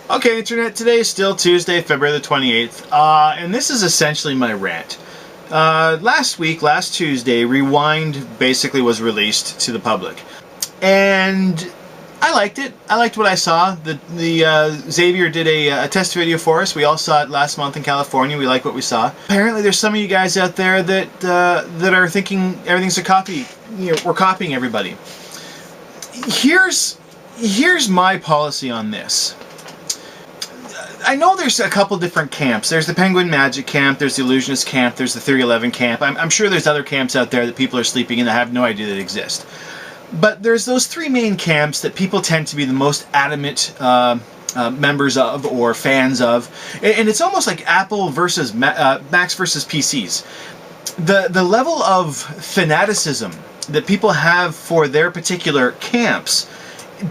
Okay, Internet, today is still Tuesday, February the 28th, and this is essentially my rant. Last Tuesday, Rewind basically was released to the public, and I liked it. I liked what I saw. The Xavier did a test video for us. We all saw it last month in California. We like what we saw. Apparently, there's some of you guys out there that are thinking everything's a copy. We're copying everybody. Here's my policy on this. I know there's a couple different camps. There's the Penguin Magic camp, there's the Illusionist camp, there's the Theory 11 camp. I'm sure there's other camps out there that people are sleeping in that have no idea that exist. But there's those three main camps that people tend to be the most adamant members of or fans of. And it's almost like Apple versus Macs versus PCs. The level of fanaticism that people have for their particular camps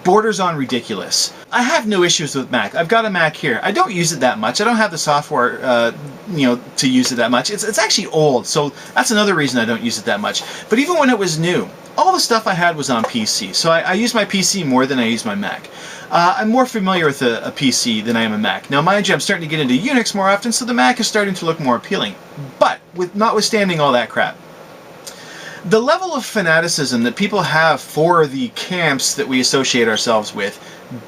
borders on ridiculous. I have no issues with Mac. I've got a Mac here. I don't use it that much. I don't have the software, to use it that much. It's actually old, so that's another reason I don't use it that much. But even when it was new, all the stuff I had was on PC. So I use my PC more than I use my Mac. I'm more familiar with a PC than I am a Mac. Now, mind you, I'm starting to get into Unix more often, so the Mac is starting to look more appealing. But notwithstanding all that crap, the level of fanaticism that people have for the camps that we associate ourselves with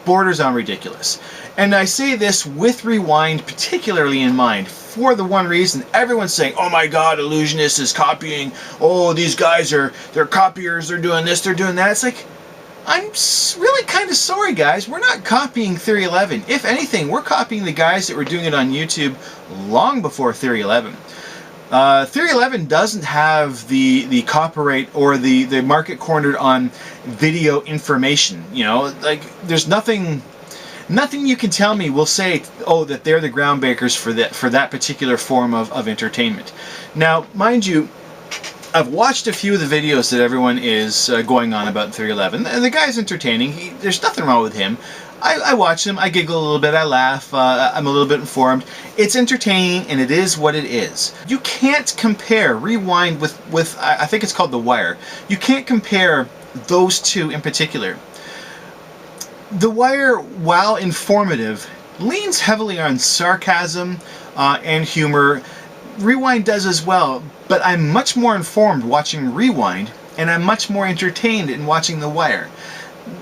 borders on ridiculous. And I say this with Rewind particularly in mind, for the one reason everyone's saying, oh my god, Illusionist is copying, oh these guys they're copiers, they're doing this, they're doing that. It's like, I'm really kind of sorry guys, we're not copying Theory 11. If anything, we're copying the guys that were doing it on YouTube long before Theory 11. Theory 11 doesn't have the copyright or the market cornered on video information. Like there's nothing you can tell me will say, oh, that they're the groundbreakers for that particular form of entertainment. Now, mind you, I've watched a few of the videos that everyone is going on about Theory 11, and the guy's entertaining. There's nothing wrong with him. I watch him, I giggle a little bit, I laugh, I'm a little bit informed. It's entertaining, and it is what it is. You can't compare Rewind with I think it's called The Wire. You can't compare those two in particular. The Wire, while informative, leans heavily on sarcasm and humor. Rewind does as well, but I'm much more informed watching Rewind, and I'm much more entertained in watching The Wire.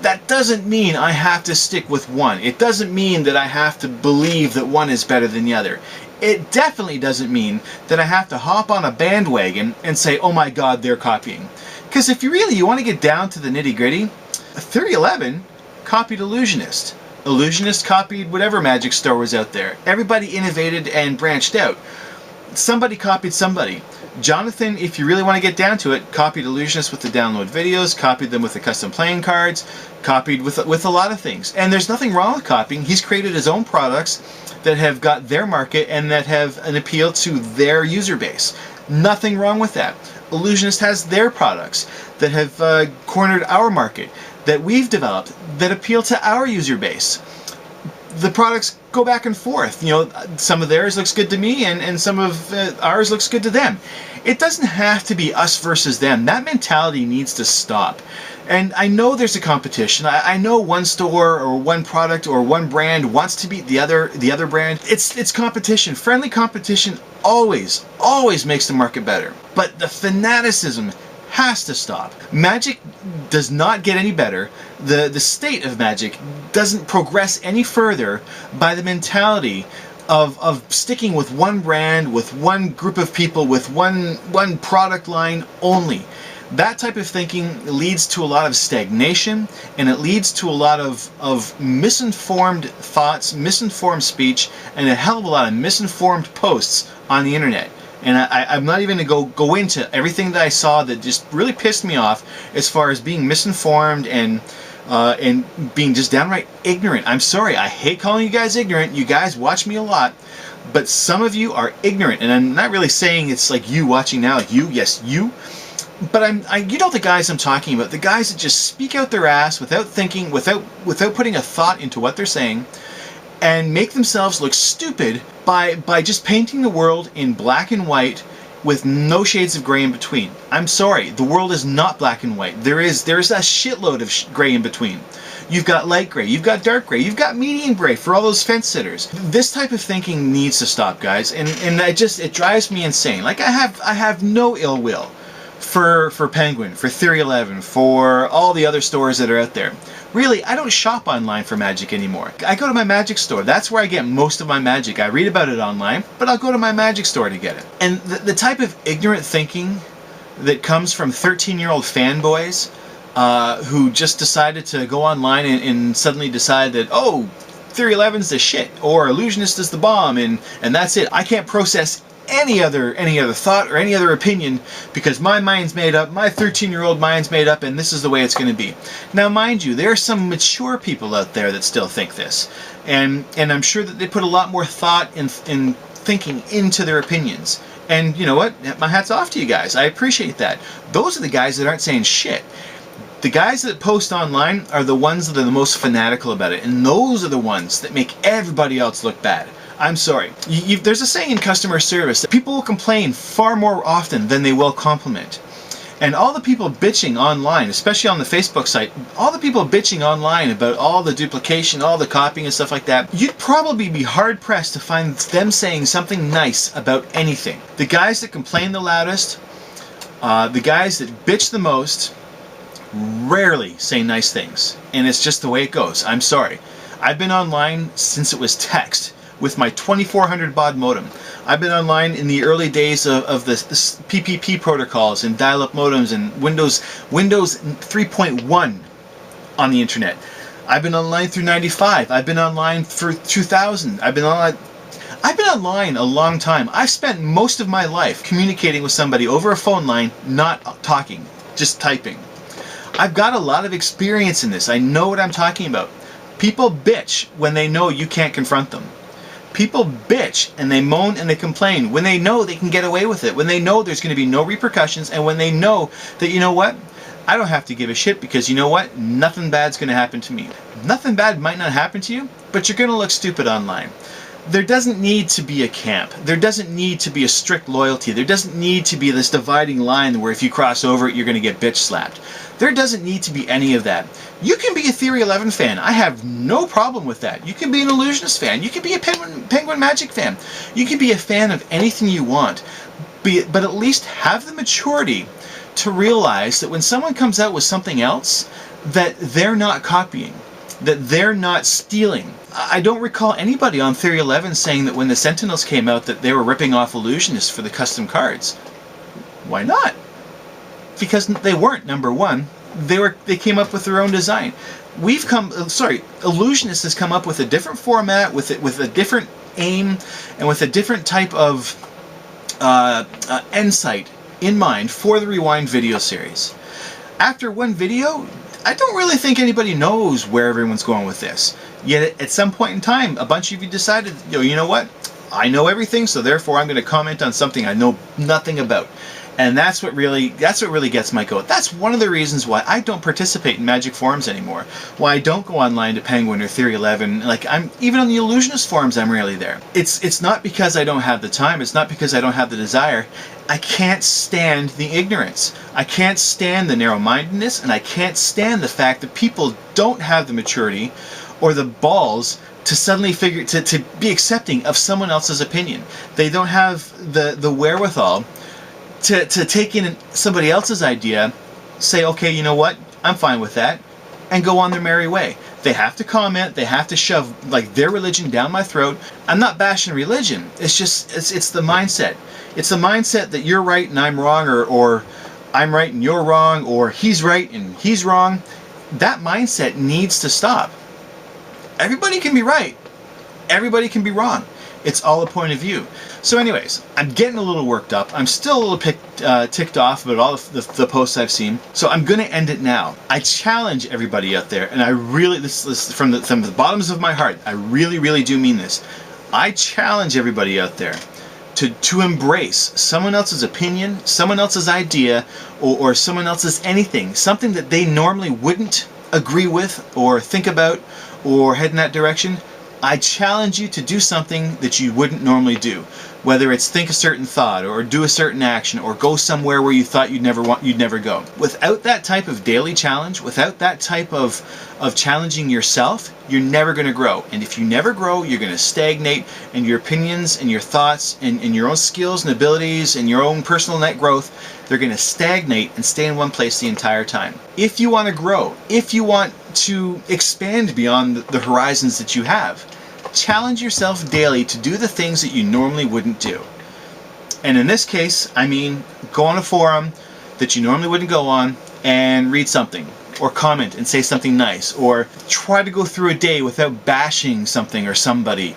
That doesn't mean I have to stick with one. It doesn't mean that I have to believe that one is better than the other. It definitely doesn't mean that I have to hop on a bandwagon and say, oh my god, they're copying. Because if you want to get down to the nitty-gritty, Theory 11 copied Illusionist. Illusionist copied whatever magic store was out there. Everybody innovated and branched out. Somebody copied somebody. Jonathan, if you really want to get down to it, copied Illusionist with the download videos, copied them with the custom playing cards, copied with a lot of things. And there's nothing wrong with copying. He's created his own products that have got their market and that have an appeal to their user base. Nothing wrong with that. Illusionist has their products that have cornered our market, that we've developed, that appeal to our user base. The products go back and forth. Some of theirs looks good to me, and some of ours looks good to them. It doesn't have to be us versus them. That mentality needs to stop. And I know there's a competition. I know one store or one product or one brand wants to beat the other brand. It's competition. Friendly competition always makes the market better. But the fanaticism has to stop. Magic does not get any better. The state of Magic doesn't progress any further by the mentality of sticking with one brand, with one group of people, with one product line only. That type of thinking leads to a lot of stagnation, and it leads to a lot of misinformed thoughts, misinformed speech, and a hell of a lot of misinformed posts on the internet. And I'm not even going to go into everything that I saw that just really pissed me off as far as being misinformed and being just downright ignorant. I'm sorry, I hate calling you guys ignorant. You guys watch me a lot, but some of you are ignorant, and I'm not really saying it's like you watching now, yes, you. But you know the guys I'm talking about, the guys that just speak out their ass without thinking, without putting a thought into what they're saying, and make themselves look stupid by just painting the world in black and white with no shades of gray in between. I'm sorry, the world is not black and white. There is a shitload of gray in between. You've got light gray, you've got dark gray, you've got medium gray for all those fence sitters. This type of thinking needs to stop, guys, and it drives me insane. Like, I have no ill will for Penguin, for Theory 11, for all the other stores that are out there. Really, I don't shop online for magic anymore. I go to my magic store. That's where I get most of my magic. I read about it online, but I'll go to my magic store to get it. And the type of ignorant thinking that comes from 13-year-old fanboys who just decided to go online and suddenly decide that, oh, Theory 11's the shit, or Illusionist is the bomb, and that's it. I can't process any other thought or any other opinion because my mind's made up, my 13-year-old mind's made up, and this is the way it's going to be. Now, mind you, there are some mature people out there that still think this, and I'm sure that they put a lot more thought in thinking into their opinions. And you know what? My hat's off to you guys. I appreciate that. Those are the guys that aren't saying shit. The guys that post online are the ones that are the most fanatical about it, and those are the ones that make everybody else look bad. I'm sorry. There's a saying in customer service that people will complain far more often than they will compliment. And all the people bitching online, especially on the Facebook site, all the people bitching online about all the duplication, all the copying and stuff like that, you'd probably be hard-pressed to find them saying something nice about anything. The guys that complain the loudest, the guys that bitch the most, rarely say nice things. And it's just the way it goes. I'm sorry. I've been online since it was text, with my 2400 baud modem. I've been online in the early days of the PPP protocols and dial-up modems and Windows 3.1 on the internet. I've been online through 95. I've been online for 2000. I've been online a long time. I've spent most of my life communicating with somebody over a phone line, not talking, just typing. I've got a lot of experience in this. I know what I'm talking about. People bitch when they know you can't confront them. People bitch and they moan and they complain when they know they can get away with it, when they know there's going to be no repercussions, and when they know that, you know what, I don't have to give a shit because, you know what, nothing bad's going to happen to me. Nothing bad might not happen to you, but you're going to look stupid online. There doesn't need to be a camp. There doesn't need to be a strict loyalty. There doesn't need to be this dividing line where if you cross over it, you're going to get bitch slapped. There doesn't need to be any of that. You can be a Theory 11 fan. I have no problem with that. You can be an Illusionist fan. You can be a Penguin Magic fan. You can be a fan of anything you want. But at least have the maturity to realize that when someone comes out with something else, that they're not copying, that they're not stealing. I don't recall anybody on Theory 11 saying that when the Sentinels came out that they were ripping off Illusionists for the custom cards. Why not? Because they weren't, number one. They came up with their own design. Illusionist has come up with a different format, with a different aim, and with a different type of insight in mind for the Rewind video series. After one video, I don't really think anybody knows where everyone's going with this. Yet at some point in time, a bunch of you decided, you know what? I know everything, so therefore I'm going to comment on something I know nothing about. And that's what really gets my goat. That's one of the reasons why I don't participate in Magic forums anymore. Why I don't go online to Penguin or Theory 11. Like, I'm even on the Illusionist forums, I'm rarely there. It's not because I don't have the time. It's not because I don't have the desire. I can't stand the ignorance. I can't stand the narrow-mindedness, and I can't stand the fact that people don't have the maturity or the balls to suddenly to be accepting of someone else's opinion. They don't have the wherewithal to take in somebody else's idea, say, okay, you know what, I'm fine with that, and go on their merry way. They have to comment, they have to shove like their religion down my throat. I'm not bashing religion, it's just, it's the mindset. It's the mindset that you're right and I'm wrong, or I'm right and you're wrong, or he's right and he's wrong. That mindset needs to stop. Everybody can be right, everybody can be wrong. It's all a point of view. So anyways, I'm getting a little worked up. I'm still a little ticked off about all the posts I've seen. So I'm going to end it now. I challenge everybody out there, and I really, this from the bottoms of my heart, I really, really do mean this. I challenge everybody out there to embrace someone else's opinion, someone else's idea, or someone else's anything, something that they normally wouldn't agree with or think about or head in that direction. I challenge you to do something that you wouldn't normally do. Whether it's think a certain thought, or do a certain action, or go somewhere where you thought you'd never go. Without that type of daily challenge, without that type of challenging yourself, you're never going to grow. And if you never grow, you're going to stagnate, and your opinions and your thoughts and your own skills and abilities and your own personal net growth, they're going to stagnate and stay in one place the entire time. If you want to grow, if you want to expand beyond the horizons that you have, challenge yourself daily to do the things that you normally wouldn't do. And in this case, I mean, go on a forum that you normally wouldn't go on and read something, or comment and say something nice, or try to go through a day without bashing something or somebody.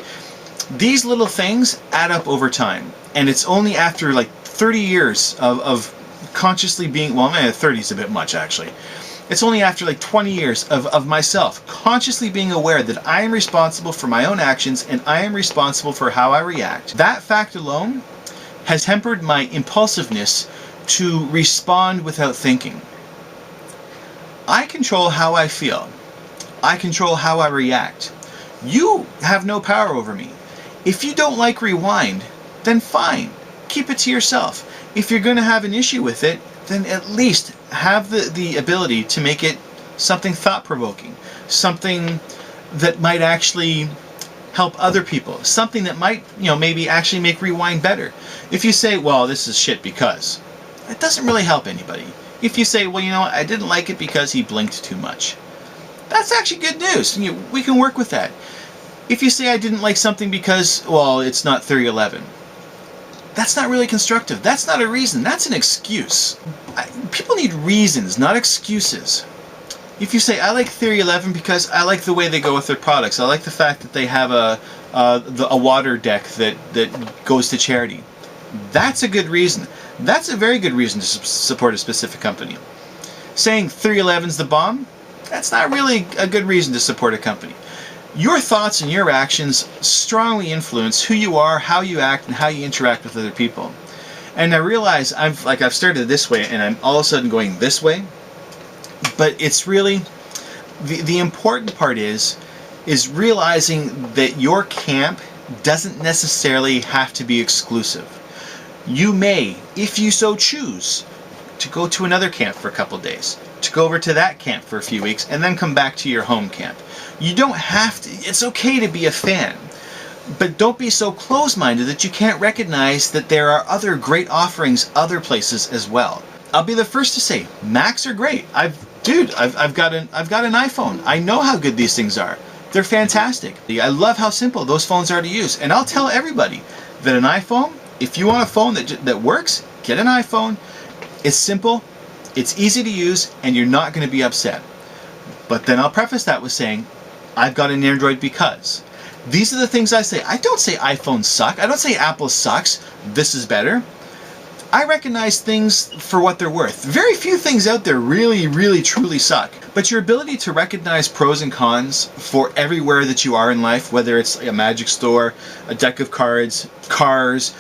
These little things add up over time, and it's only after like 30 years of consciously being, well, 30 is a bit much actually. It's only after like 20 years of myself consciously being aware that I am responsible for my own actions and I am responsible for how I react. That fact alone has tempered my impulsiveness to respond without thinking. I control how I feel. I control how I react. You have no power over me. If you don't like rewind, then fine. Keep it to yourself. If you're going to have an issue with it, then at least have the ability to make it something thought-provoking, something that might actually help other people, something that might, maybe actually make rewind better. If you say, well, this is shit because, it doesn't really help anybody. If you say, well, I didn't like it because he blinked too much, that's actually good news. We can work with that. If you say I didn't like something because, well, it's not 3011, that's not really constructive. That's not a reason. That's an excuse. People need reasons, not excuses. If you say, I like Theory 11 because I like the way they go with their products. I like the fact that they have a water deck that goes to charity. That's a good reason. That's a very good reason to support a specific company. Saying Theory 11's the bomb, that's not really a good reason to support a company. Your thoughts and your actions strongly influence who you are, how you act, and how you interact with other people. And I realize I've started this way and I'm all of a sudden going this way, but it's really the important part is realizing that your camp doesn't necessarily have to be exclusive. You may, if you so choose, to go to another camp for a couple days, to go over to that camp for a few weeks, and then come back to your home camp. You don't have to, it's okay to be a fan, but don't be so close-minded that you can't recognize that there are other great offerings other places as well. I'll be the first to say, Macs are great. I've got an iPhone. I know how good these things are. They're fantastic. I love how simple those phones are to use. And I'll tell everybody that an iPhone, if you want a phone that works, get an iPhone. It's simple, it's easy to use, and you're not going to be upset. But then I'll preface that with saying, I've got an Android because. These are the things I say. I don't say iPhones suck. I don't say Apple sucks. This is better. I recognize things for what they're worth. Very few things out there really, really, truly suck. But your ability to recognize pros and cons for everywhere that you are in life, whether it's a magic store, a deck of cards, cars,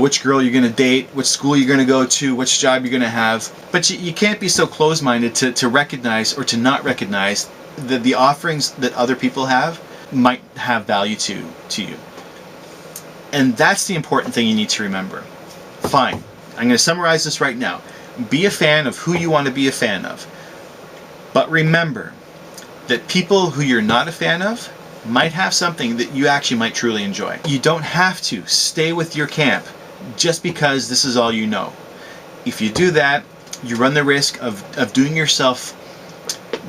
which girl you're going to date, which school you're going to go to, which job you're going to have. But you can't be so close-minded to recognize or to not recognize that the offerings that other people have might have value to you. And that's the important thing you need to remember. Fine. I'm going to summarize this right now. Be a fan of who you want to be a fan of. But remember that people who you're not a fan of might have something that you actually might truly enjoy. You don't have to stay with your camp just because this is all you know. If you do that, you run the risk of doing yourself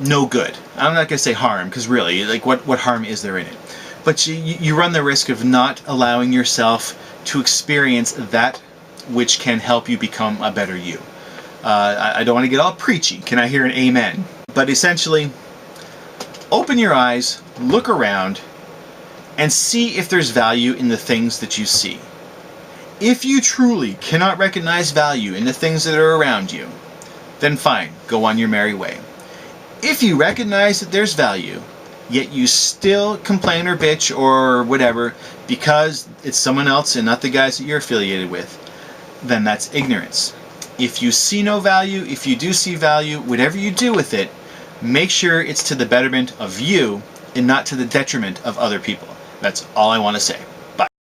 no good. I'm not going to say harm, because really, like what harm is there in it? But you run the risk of not allowing yourself to experience that which can help you become a better you. I don't want to get all preachy. Can I hear an amen? But essentially, open your eyes, look around, and see if there's value in the things that you see. If you truly cannot recognize value in the things that are around you, then fine, go on your merry way. If you recognize that there's value, yet you still complain or bitch or whatever because it's someone else and not the guys that you're affiliated with, then that's ignorance. If you see no value, if you do see value, whatever you do with it, make sure it's to the betterment of you and not to the detriment of other people. That's all I want to say. Bye.